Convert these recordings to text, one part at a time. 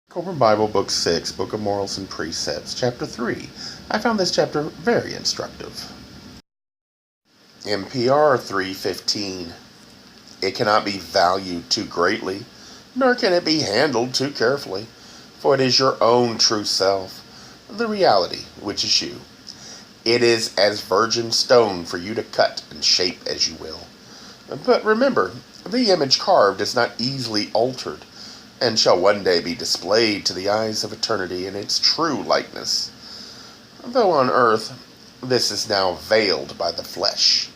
Kolbrin Bible, Book 6, Book of Morals and Precepts, Chapter 3. I found this chapter very instructive. MPR 3:15. It cannot be valued too greatly, nor can it be handled too carefully, for it is your own true self, the reality which is you. It is as virgin stone for you to cut and shape as you will. But remember, the image carved is not easily altered, and shall one day be displayed to the eyes of eternity in its true likeness. Though on earth, this is now veiled by the flesh.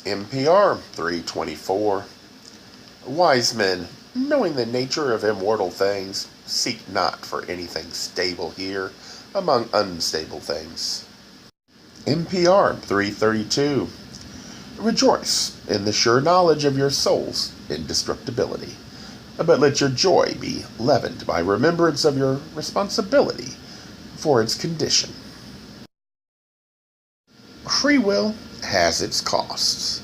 MPR 3:24. Wise men, knowing the nature of immortal things, seek not for anything stable here among unstable things. MPR 3:32. Rejoice in the sure knowledge of your soul's indestructibility, but let your joy be leavened by remembrance of your responsibility for its condition. Free will has its costs.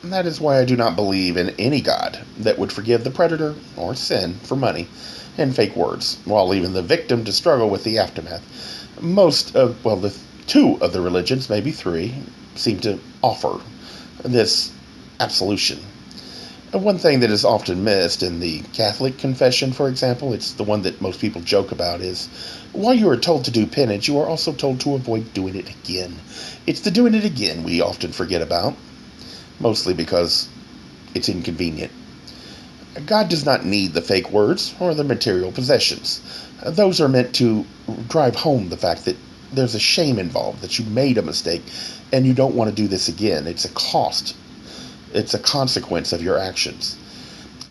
That is why I do not believe in any God that would forgive the predator or sin for money and fake words, while leaving the victim to struggle with the aftermath. The two of the religions, maybe three, seem to offer this absolution. One thing that is often missed in the Catholic confession, for example, it's the one that most people joke about, is while you are told to do penance, you are also told to avoid doing it again. It's the doing it again we often forget about, mostly because it's inconvenient. God does not need the fake words or the material possessions. Those are meant to drive home the fact that there's a shame involved, that you made a mistake and you don't want to do this again. It's a cost. It's a consequence of your actions.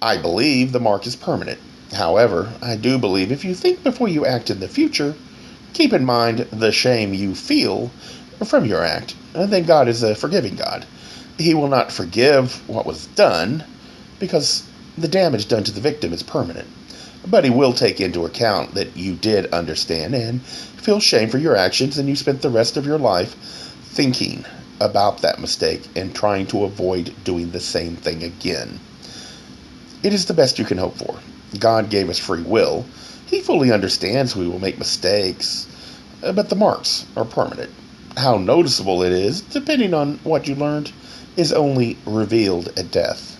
I believe the mark is permanent. However, I do believe if you think before you act in the future, keep in mind the shame you feel from your act, then God is a forgiving God. He will not forgive what was done because the damage done to the victim is permanent. But he will take into account that you did understand and feel shame for your actions, and you spent the rest of your life thinking about that mistake and trying to avoid doing the same thing again. It is the best you can hope for. God gave us free will. He fully understands we will make mistakes, but the marks are permanent. How noticeable it is, depending on what you learned, is only revealed at death.